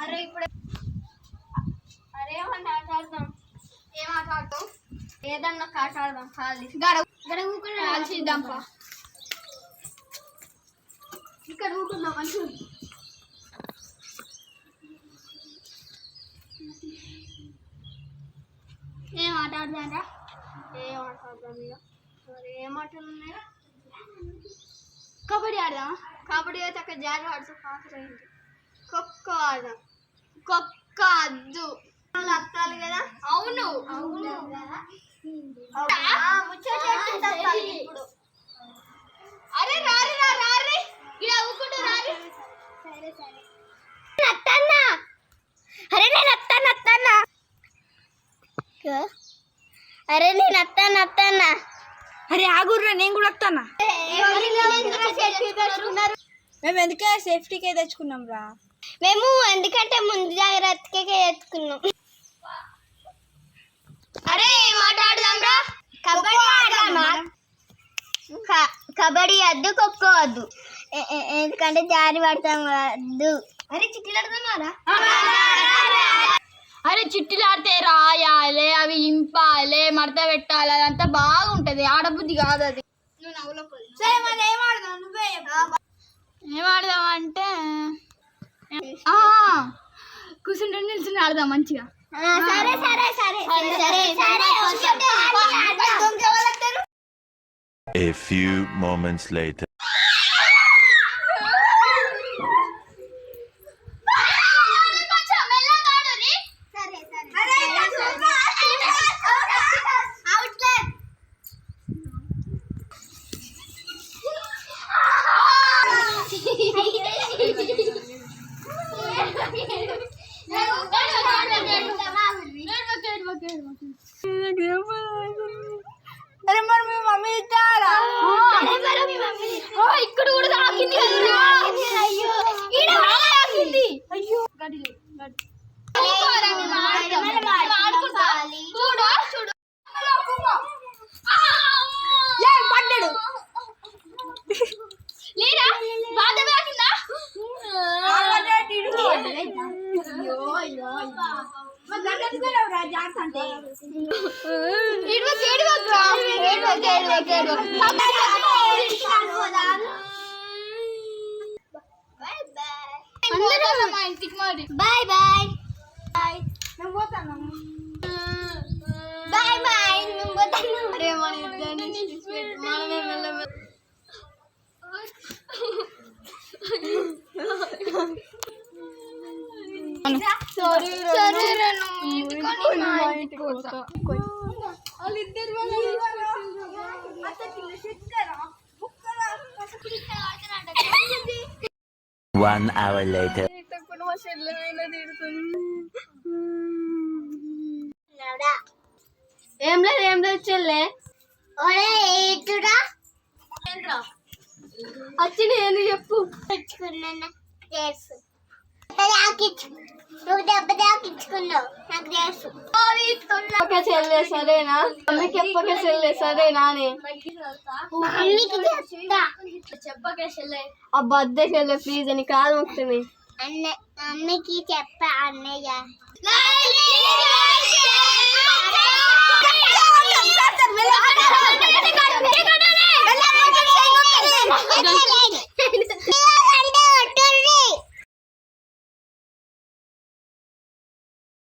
అరే ఇప్పుడు అరే ఏమన్నా ఆట ఆడదాం. ఏం ఆట ఆడతావు? ఏదన్నా ఆట ఆడదాం. ఖాళీ ఇక్కడ ఊరుకున్నా కలిసిద్దాంపా. ఇక్కడ ఊరుకుందాం మంచిగా. ఏం ఆట ఆడదాంరా? ఏం ఆట ఆడదాం ఇక. మరి ఏం ఆటలు ఉన్నాయా? కబడ్డీ ఆడదాం. కబడ్డీ అయితే అక్కడ జారి ఆడుతూ కాకరైంది. ఖోఖో ఆడదాం. ఖోఖో అద్దు అత్తాలి కదా. అవును అవును ఇప్పుడు. అరే రారి రారి ఇక్కడ అవ్వకుండా రారి. సరే సరే అత్తన్నా. అరే నేను అత్తన్నా. అరే నేను అత్తన్నా. అరే ఆగుర్రా, నేను కూడా వస్తానా. మేము ఎందుకే సేఫ్టీకే తెచ్చుకున్నాం రా. మేము ఎందుకంటే ముందు జాగ్రత్తకే తెచ్చుకున్నాం. అరే ఏం ఆట ఆడదాం రా? కబడ్డీ ఆడదామా? కబడ్డీ వద్దు, ఖోఖో వద్దు, ఎందుకంటే జారి పడతాం వద్దు. అరే చిట్టీలు ఆడదామా? అరే చిట్టీలు ఆడితే రాయాలి, అవి ఇంపాలి, మడత పెట్టాలి, అదంతా బాగుంటది. ఆడబుద్ధి కాదు అది. నువ్వు నవ్వులోకి ఏం ఆడదాం? నువ్వే ఏం ఆడదాం అంటే కూర్చుంటే నిల్చుని ఆడదాం మంచిగా. సరే సరే సరే సరే సరే. A few moments later. అరే మరి మీ మమ్మీ ఇచ్చారా? ఇక్కడ కూడా తాకింది. అయ్యో చూడు చూడు పడ్డాడు. లేరా బాధ తాకిందా? Bye bye bye. నేను పోతాను. Bye bye. నువ్వు పోతాను. One hour later. ఏం లేదు చెల్లె. వచ్చింది ఏంది చెప్పు. నువ్వు దెబ్బ తాకించుకున్నావు నాకు తెలుసు. చెల్లె సరేనా? మమ్మీకి చెప్పక చెల్లె సరేనా? చెప్పకే చెల్లె. అబ్బా అద్దే చెల్లె ప్లీజ్ అని కాదు మొక్కుతుంది. మమ్మీకి చెప్ప అన్నయ్య.